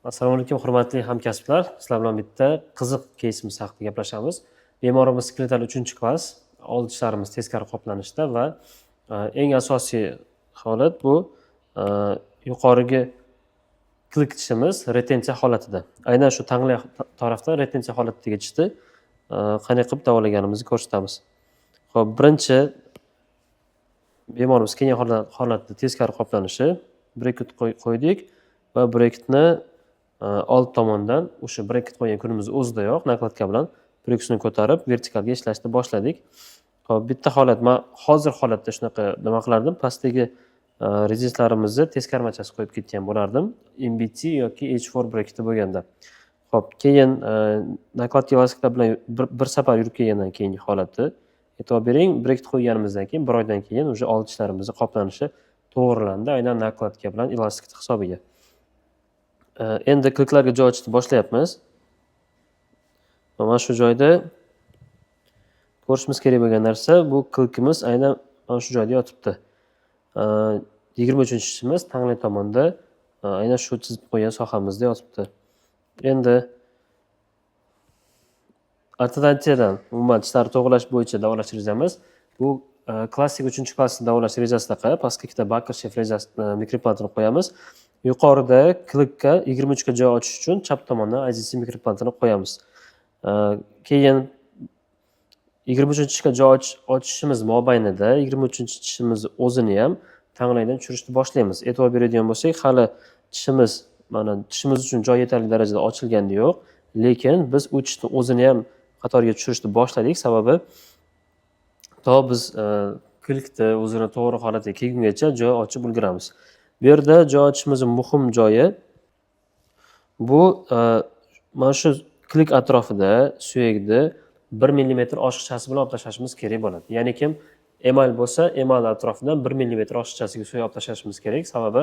Assalomu alaykum, hurmatli hamkasblar. Sizlar bilan bitta qiziq keysimiz haqida gaplashamiz. Bemorimiz skeletal 3-klass, old tishlarimiz teskari qoplanishda va eng asosiy holat bu yuqorigi kilik tishimiz retensiya holatida. Aynan shu tangli tarafda retensiya holatidagi tishni qanday qilib davolaganimizni ko'rsatamiz. Xo'p, birinchi bemorimiz kelgan holatda teskari qoplanishi, brekit qo'ydik va brekitni old tomondan o'sha brekit qo'ygan kunimiz o'zidayoq nakladka bilan preksni ko'tarib vertikalga ishlashni boshladik. Hop, bitta holat, men hozir holatda shunaqa nima qilardim, pastdagi rezistlarimizni teskarmachasi qo'yib ketgan bo'lardim, MBT yoki H4 brekiti bo'lganda. Hop, keyin nakladka velosiped bilan bir safar yurib kelgandan keyingi holatni e'tibor bering, brekit qo'yganimizdan keyin bir oydan keyin o'sha old tishlarimizni qoplanishi to'g'rilandi, aynan nakladka bilan elastik hisobiga. Endi kliklarga joy ochishni boshlayapmiz. Mana shu joyda ko'rishimiz kerak bo'lgan narsa, bu klikimiz aynan mana shu joyda yotibdi. 23-tishimiz tangli tomonda aynan shu chizib qo'ygan sohamizda yotibdi. Endi ortodontiyadan umuman tishlarni to'g'rilash bo'yicha davolash rejamiz bu klassik 3-klassni davolash rejasidaqa pastga ikkita Baker-Sheff mikroimplantini qo'yamiz. Yuqorida klikka 23 ga joy ochish uchun chap tomondan IZC mikroimplantini qo'yamiz. Keyin 23-tishga joy ochishimiz mobaynida 23-tishimiz o'zini ham tanglaydan tushirishni boshlaymiz. E'tibor beradigan bo'lsak, hali tishimiz tishimiz uchun joy yetarli darajada ochilgani yo'q, lekin biz u tishni o'zini ham qatoriga tushirishni boshladik. Sababi to biz klikni o'zini to'g'ri holatiga kelgungacha joy ochib ulguramiz. Bu yerda joy ochishimizning muhim joyi bu mana shu klik atrofida suyakni 1 mm oshiqchasi bilan olib tashlashimiz kerak bo'ladi. Ya'ni kim emal bo'lsa, emal atrofidan 1 mm oshiqchasiga suyak olib tashlashimiz kerak. Sababi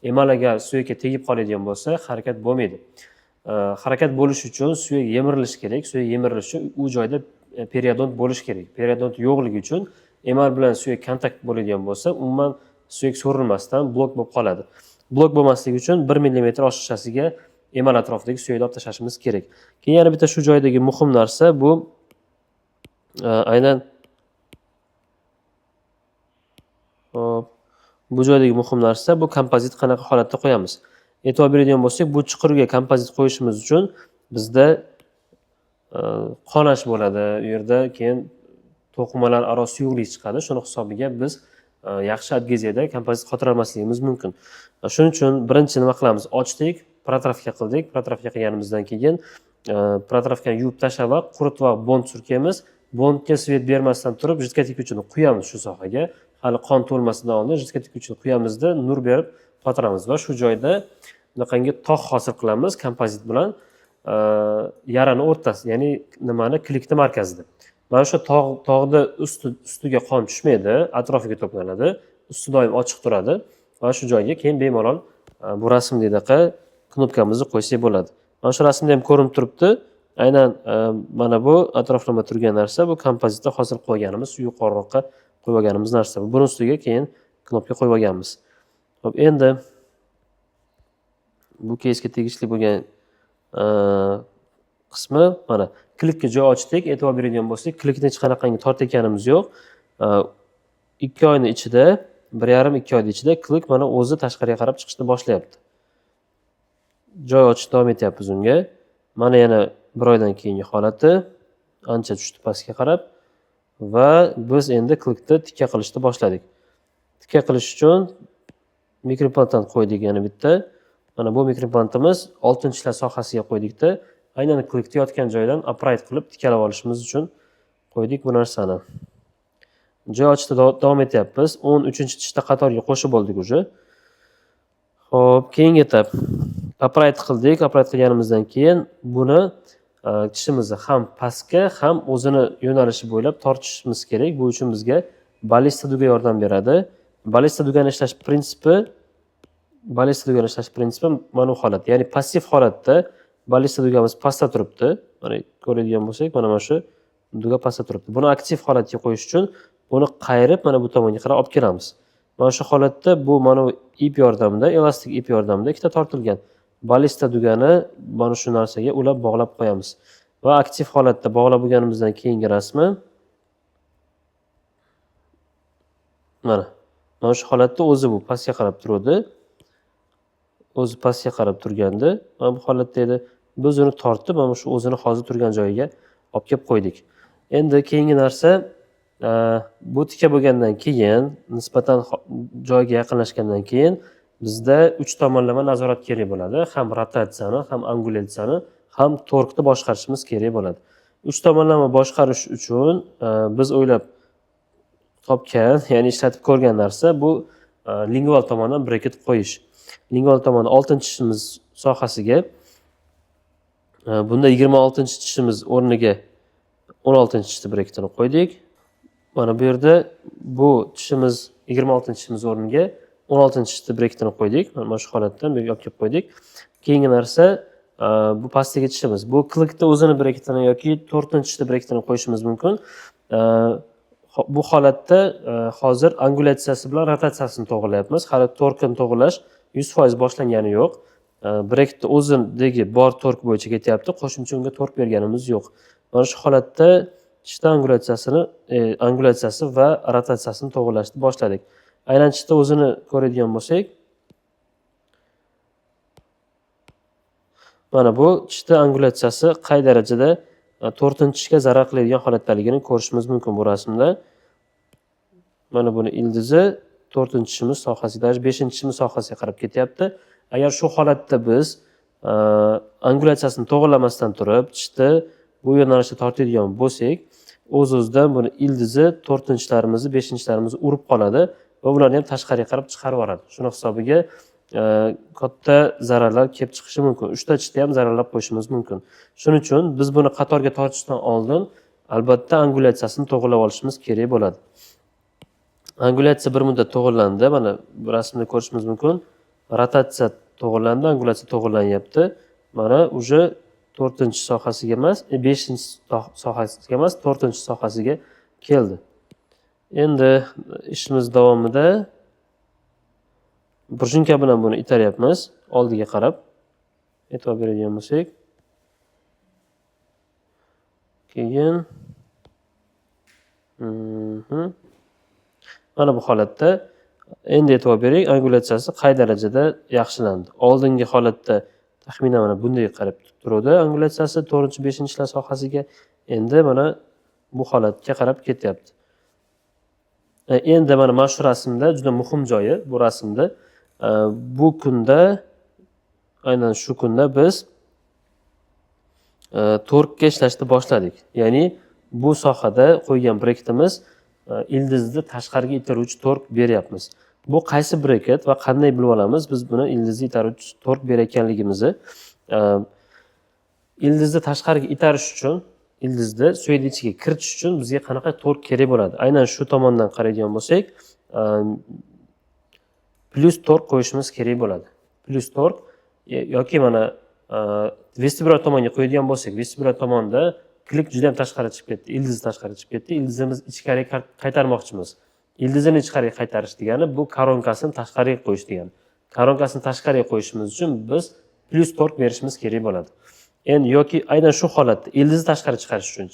emal agar suyakka tegib qoladigan bo'lsa, harakat bo'lmaydi. Harakat bo'lishi uchun suyak yemirilishi kerak. Suyak yemirilishi uchun u joyda periodont bo'lishi kerak. Periodont yo'qligi uchun emal bilan suyak kontakt bo'ladigan bo'lsa, umuman suyak so'rilmasdan blok bo'lib qoladi. Blok bo'lmasligi uchun 1 mm oshiqchasiga emal atrofidagi suyakni olib tashlashimiz kerak. Keyin yana bitta shu joydagi muhim narsa bu aynan bu joydagi muhim narsa bu kompozit qanaqa holatda qo'yamiz. E'tibor beradigan bo'lsak, bu chuqurga kompozit qo'yishimiz uchun bizda qonash bo'ladi. U yerda keyin to'qimalar aro suyuqlik chiqadi. Shuni hisobiga biz yaxshi adgeziyada kompozit qotirolmasligimiz mumkin. Shuning uchun birinchi nima qilamiz? Ochdik, protrafka qildik. Protrafka qilganimizdan keyin protrafkani yuvib tashlab va quritib va bond surkamiz. Bondga svet bermasdan turib, jitka tikuvchini quyamiz shu sohaga. Hali qon to'lmasidan oldin jitka tikuvchini quyamizda nur berib qotiramiz va shu joyda bunaqangi tog' hosil qilamiz kompozit bilan yarani o'rtasi, ya'ni nimani klikni markazida. Mana shu tog'da ustiga qon tushmaydi, atrofiga to'planadi, usti doim ochiq turadi va shu joyga keyin bemalol bu rasmdagi knopkamizni qo'ysak bo'ladi. Mana shu rasmda ham ko'rinib turibdi. Aynan mana bu atroflama turgan narsa bu kompozitda hosil qilganimiz, yuqoriroqqa qo'yib olganimiz narsa. Buning ustiga keyin knopka qo'yib olganmiz. Xo'p, endi bu keysga tegishli bo'lgan qismi mana klikka joy ochdik. E'tibor beradigan bo'lsak, klikni hech qanaqangi tortayotganimiz yo'q. 2 oyning ichida, 1,5-2 oyning ichida klik mana o'zi tashqariga qarab chiqishni boshlayapti. Joy ochishni davom etyapmiz unga. Mana yana 1 oydan keyingi holati ancha tushdi pastga qarab va biz endi klikni tikka qilishni boshladik. Tikka qilish uchun mikroimplantant qo'ydik yana bitta. Mana bu mikroimplantimiz 6-tishlar sohasiga qo'ydikda, aynan klikni yotgan joydan upright qilib tikalab olishimiz uchun qo'ydik bu narsani. Joy ochishda davom etyapmiz. 13-tishda qatorga qo'shib oldik уже. Xo'p, keyingi etap. Upright qildik. Upright qilganimizdan keyin buni tishimizni ham pastga, ham o'zini yo'nalishi bo'ylab tortishimiz kerak. Bu uchun bizga balista duga yordam beradi. Balista dugani ishlash prinsipi mana bu holat. Ya'ni passiv holatda balista dugamiz pastda turibdi. Mana ko'radigan bo'lsak, mana shu duga pastda turibdi. Buni aktiv holatga qo'yish uchun buni qayirib mana bu tomonga qarab olib kelamiz. Mana shu holatda bu mana ip yordamida, elastik ip yordamida ikkita tortilgan. balista tugani mana shu narsaga ulab bog'lab qo'yamiz. Va aktiv holatda bog'lab bo'lganimizdan keyingi rasmi mana shu holatda o'zi bu pastga qarab turadi. O'zi pastga qarab turgandi. Mana bu holatda edi. Biz uni tortib, mana shu o'zini hozir turgan joyiga olib kelib qo'ydik. Endi keyingi narsa bu tika bo'lgandan keyin, nisbatan joyiga yaqinlashgandan keyin bizda 3 tomonlama nazorat kerak bo'ladi. Ham rotatsiyani, ham angulyatsiyani, ham torkni boshqarishimiz kerak bo'ladi. 3 tomonlama boshqarish uchun biz o'ylab topgan, ya'ni ishlatib ko'rgan narsa bu lingual tomondan brekit qo'yish. Lingual tomoni 6-tishimiz sohasiga bunda 26-tishimiz o'rniga 16-tishni brekitini qo'ydik. Mana bu yerda bu tishimiz 26-tishimiz o'rniga 16-tishni brekitini qo'ydik. Mana shu holatdan bu yerga olib kelib qo'ydik. Keyingi narsa bu pastdagi tishimiz. Bu klikda o'zini brekitini yoki 4-tishni brekitini qo'yishimiz mumkin. Bu holatda hozir angulyatsiyasi bilan rotatsiyasini to'g'irlayapmiz. Hali torkni to'g'irlash 100% boshlangani yo'q. Brekitni o'zidagi bor tork bo'yicha ketyapti. Qo'shimcha unga tork berganimiz yo'q. Mana shu holatda tishda angulyatsiyasi va rotatsiyasini to'g'irlashni boshladik. Aylanishda o'zini ko'radigan bo'lsak, mana bu tishda angulyatsiyasi qay darajada 4-tishga zarar qiladigan holatdaligini ko'rishimiz mumkin bu rasmda. Mana buni ildizi 4-tishimiz sohasiga, 5-tishimiz sohasiga qarab ketyapti. Agar shu holatda biz angulyatsiyasini to'g'irlamasdan turib, tishda bu yo'nalishda tortadigan bo'lsak, o'z-o'zidan buni ildizi 4-tishlarimizni, 5-tishlarimizni urib qoladi va ularni ham tashqariga qarab chiqarib yuboradi. Shuni hisobiga katta zararlar kelib chiqishi mumkin. 3ta tishda ham zararlab qo'yishimiz mumkin. Shuning uchun biz buni qatorga tortishdan oldin albatta angulyatsiyasini to'g'irlab olishimiz kerak bo'ladi. Angulyatsiya bir muddat to'g'irlandi. Mana bu rasmda ko'rishimiz mumkin. Rotatsiya to'g'irlandi, angulyatsiya to'g'irlanyapti. Mana uje 4-tish sohasiga emas, 5-tish sohasiga emas, 4-tish sohasiga keldi. Endi ishimiz davomida burjunka bilan buni itaryapmiz oldiga qarab. E'tibor beradigan bo'lsak, keyin mana bu holatda endi e'tibor bering, angulyatsiyasi qay darajada yaxshilandi. Oldingi holatda taxminan mana bunday qarab turadi angulyatsiyasi 4-5-tishlar sohasiga. Endi mana bu holatga qarab ketyapti. Endi mana shu rasmda juda muhim joyi bu rasmda bu kunda, aynan shu kunda biz torkga ishlashni boshladik. Ya'ni bu sohada qo'ygan brekitimiz ildizni tashqariga itaruvchi tork beryapmiz. Bu qaysi breket va qanday bilib olamiz? Biz buni ildizni itaruvchi tork berayotganligimizni ildizni tashqariga itarish uchun, ildizni so'ydi ichiga kiritish uchun bizga qanaqa tork kerak bo'ladi? Aynan shu tomondan qaraydigan bo'lsak, plus tork qo'yishimiz kerak bo'ladi. Plus tork yoki mana vestibulyar tomonga qo'yadigan bo'lsak, vestibulyar tomonda klik juda ham tashqari chiqib ketdi, ildiz tashqari chiqib ketdi. Ildizimiz ichkariga qaytarmoqchimiz. Ildizni ichkariga qaytarish degani bu koronkasini tashqariga qo'yish degani. Koronkasini tashqariga qo'yishimiz uchun biz plus tork berishimiz kerak bo'ladi. Endi yoki aynan shu holatda ildizni tashqari chiqarish uchun,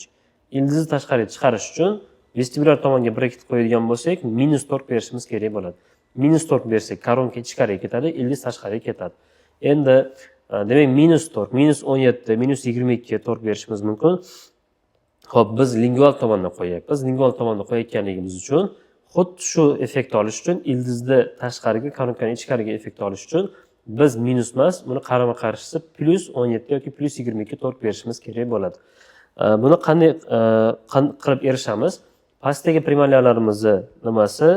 ildizni tashqariga chiqarish uchun vestibulyar tomonga brekit qo'yadigan bo'lsak, minus tork berishimiz kerak bo'ladi. Minus tork bersak, koronka ichkariga ketadi, ildiz tashqariga ketadi. Endi demak minus tork, minus 17, minus 22 tork berishimiz mumkin. Xo'p, biz lingual tomondan qo'yapmiz. Lingual tomonda qo'yayotganligimiz uchun xuddi shu effektni olish uchun ildizni tashqariga, koronkani ichkariga effektni olish uchun biz minus emas, buni qarama-qarshisi plus 17 yoki plus 22 tork berishimiz kerak bo'ladi. Buni qanday qilib erishamiz? Pastdagi premolярlarimizni nimasi?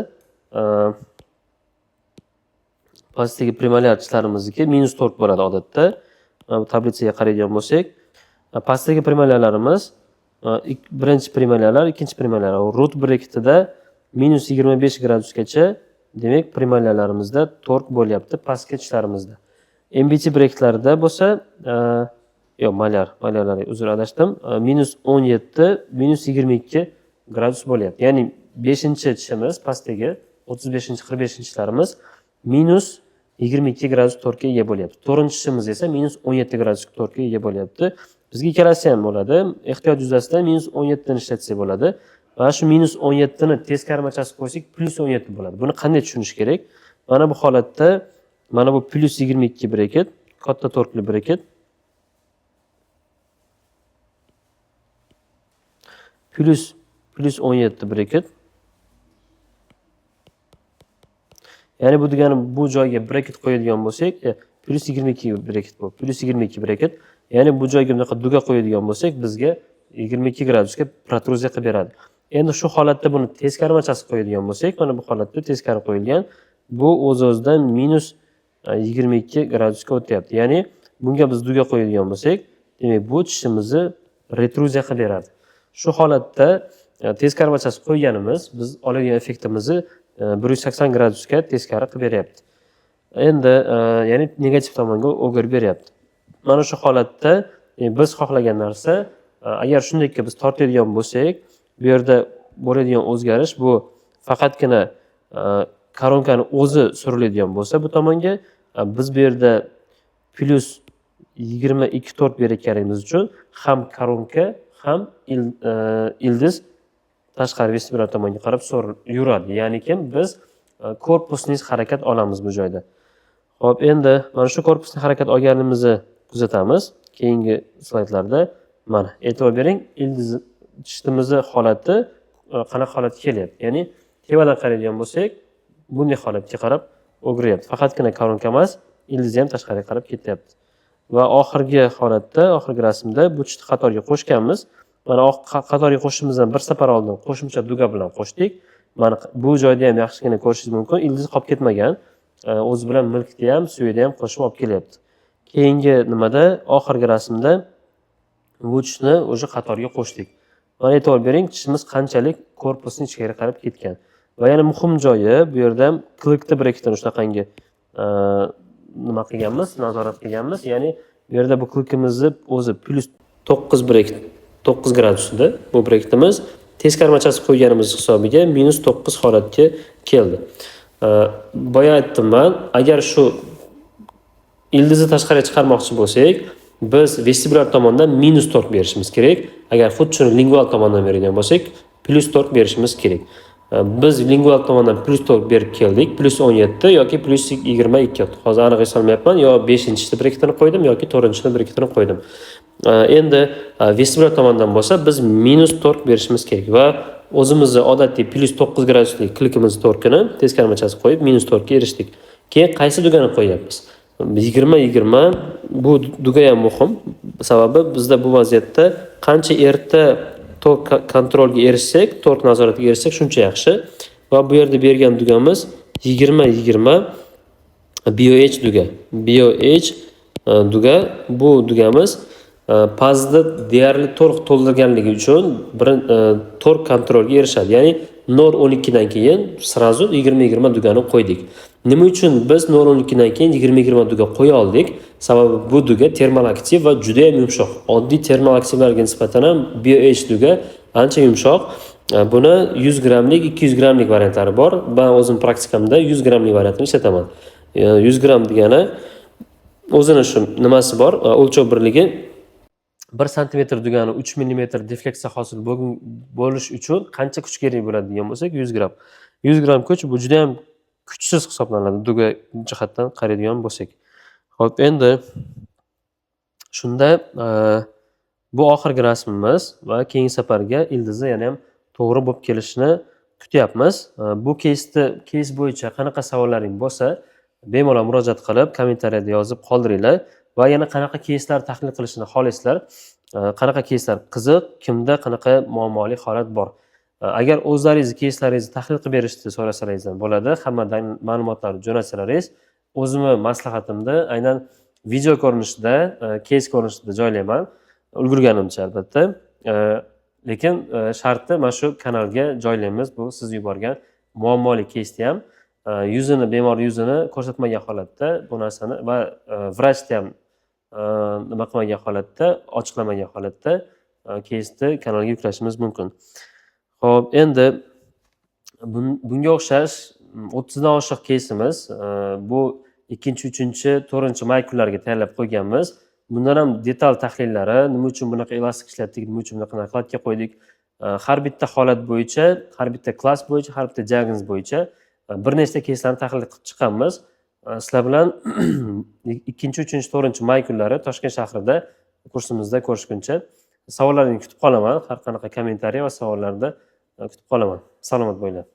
Pastdagi premolär tishlarimizga minus tork bo'ladi odatda. Bu tablitsaga qaraydigan bo'lsak, pastdagi premolярlarimiz birinchi premolярlar, ikkinchi premolярlar. Root brekitida minus 25 gradusgacha demak premolярlarimizda tork bo'lyapti pastki tishlarimizda. MBT brekitlarida bo'lsa, yo'q, molyarlarga uzr adashdim. Minus 17, minus 22 gradus bo'lyapti. Ya'ni 5-tishimiz pastdagi 35-45 tishlarimiz minus 22 gradus tortga ega bo'lyapti. To'rtinchi tishimiz esa minus 17 gradus tortga ega bo'lyapti. Bizga ikkalasi ham bo'ladi. Ehtiyot yuzasidan minus 17 ni ishlatsak bo'ladi. Va shu minus 17 ni teskarmachasiga qo'ysak plus 17 bo'ladi. Buni qanday tushunish kerak? Mana bu holatda mana bu plus 22 braket, katta tortli braket plus 17 braket. Ya'ni bu degani bu joyga braket qo'yadigan bo'lsak, plus 22 braket bu. Plus 22 braket. Ya'ni bu joyga bunaqa duga qo'yadigan bo'lsak, bizga 22 gradusga protruziya qilib beradi. Endi shu holatda buni teskarmachasi qo'yadigan bo'lsak, mana bu holatda teskari qo'yilgan. Bu o'z-o'zidan minus 22 gradusga o'tyapti. Ya'ni bunga biz duga qo'yadigan bo'lsak, demak bu tishimizni retruziya qilib beradi. Shu holatda teskarmachasi qo'yganimiz biz oladigan effektimizni 180 gradusga teskari qilib beryapti. Endi ya'ni negativ tomonga o'girib beryapti. Mana shu holatda biz xohlagan narsa, agar shundayki biz tortadigan bo'lsak, bu yerda bo'ladigan o'zgarish bu faqatgina koronkani o'zi suriladigan bo'lsa bu tomonga, biz bu yerda plus 22 tort berayotganimiz uchun ham koronka ham ildiz tashqari vestibulyar tomonga qarab yuradi. Ya'ni kim biz korpusning harakat olamiz bu joyda. Xo'p, endi mana shu korpusning harakat olganimizni kuzatamiz. Keyingi slaydlarda mana e'tibor bering, ildiz tishimizni holati qanaqa holatga kelyapti. Ya'ni tevadan qaraydigan bo'lsak, bunday holatga qarab o'giryapti. Faqatgina koronka emas, ildizi ham tashqariga qarab ketyapti. Va oxirgi holatda, oxirgi rasmda bu tishni qatorga qo'shganmiz. Mana qatorga qo'shishimizdan bir safar oldin qo'shimcha duga bilan qo'shdik. Mana bu joyda ham yaxshigina ko'rishingiz mumkin. Ildiz qolib ketmagan. O'zi bilan milkni ham, suyini ham qo'shib olib kelyapti. Keyingi nimada, oxirgi rasmda bu tishni o'sha qatorga qo'shdik. Mana e'tibor bering, tishimiz qanchalik korpusning ichkariga qarab ketgan. Va yana muhim joyi, bu yerda ham klikni breketdan shunaqangi nima qilganmiz, nazorat qilganmiz. Ya'ni bu yerda bu klikimizni o'zi plus 9 breket 9 gradusda bu breketimiz teskarmachasi qo'yganimiz hisobiga minus 9 holatga keldi. Boya aytdim men, agar shu ildizni tashqariga chiqarmoqchi bo'lsak, biz vestibulyar tomondan minus 4 berishimiz kerak. Agar xuddi shuni lingual tomondan beradigan bo'lsak, plus 4 berishimiz kerak. Biz lingual tomondan plus 4 berib keldik, plus 17 yoki plus 22. Hozir aniq eslolmayapman, yo 5-chi breketini qo'ydim yoki 4-chi breketini qo'ydim. Endi vestibulyar tomondan bo'lsa, biz minus 4 berishimiz kerak va o'zimizni odatiy plus 9 graduslik klikimiz torkini teskarmachasi qo'yib minus 4 ga erishdik. Keyin qaysi dugani qo'yapmiz? 20-20 bu duga ham muhim. Sababi bizda bu vaziyatda qancha erta tork kontrolga erishsak, tork nazoratiga erishsak shuncha yaxshi. Va bu yerda bergan dugamiz 20-20 BOH duga. BOH duga, bu dugamiz pazda deyarli tork to'ldirganligi uchun tork kontrolga erishadi. Ya'ni 0.12 dan keyin srazu 20-20 dugani qo'ydik. Nima uchun biz 0.12 dan keyin 20-20 duga qo'ya oldik? Sababi bu duga termal aktiv va juda ham yumshoq. Oddiy termal aktivlarga nisbatan ham BOH duga ancha yumshoq. Buni 100 gramlik, 200 gramlik variantlari bor. Men o'zim praktikamda 100 gramlik variantini ishlataman. 100 gram degani o'zini shu nimasi bor, o'lchov birligi 1 cm dugani 3 mm defleksiya hosil bo'lish uchun qancha kuch kerak bo'ladi degan bo'lsak 100 gram. 100 gram kuch bu juda ham kuchsiz hisoblanadi duga jihatdan qaraydigan bo'lsak. Xo'p, endi shunda bu oxirgi rasmimiz va keyingi safarga ildizni yana ham to'g'ri bo'lib kelishini kutyapmiz. Bu keys bo'yicha qanaqa savollaring bo'lsa, bemalol murojaat qilib kommentariyada yozib qoldiringlar va yana qanaqa keyslar tahlil qilishni xohlaysizlar, qanaqa keyslar qiziq, kimda qanaqa muammoli holat bor. Agar o'zlaringiz keyslaringizni tahlil qilib berishni so'rasalaringiz ham bo'ladi, hammadan ma'lumotlarni jo'natsalaringiz, o'zimni maslahatimda aynan video ko'rinishida, keys ko'rinishida joylayman, ulgurganimcha albatta. Lekin sharti mana shu kanalga joylaymiz bu siz yuborgan muammoli keysni ham. Bemor yuzini ko'rsatmagan holatda bu narsani va vrachni ham nima qilmagan holatda, ochiqlamagan holatda keysni kanalga yuklashimiz mumkin. Xo'p, endi bunga o'xshash 30 dan oshiq keysimiz, bu ikkinchi, uchinchi, to'rtinchi may kunlariga tayyorlab qo'yganmiz. Bundan ham detal tahlillari, nima uchun bunaqa elastik ishlatdik, nima uchun bunaqa nakladka qo'ydik, har bitta holat bo'yicha, har bitta klass bo'yicha, har bitta diagnoz bo'yicha bir nechta keyslarni tahlil qilib chiqqanmiz. Sizlar bilan ikkinchi, uchinchi, to'rtinchi may kunlari Toshkent shahrida kursimizda ko'rishguncha savollaringizni kutib qolaman. Har qanaqa kommentariy va savollarda kutib qolaman. Salomat bo'linglar.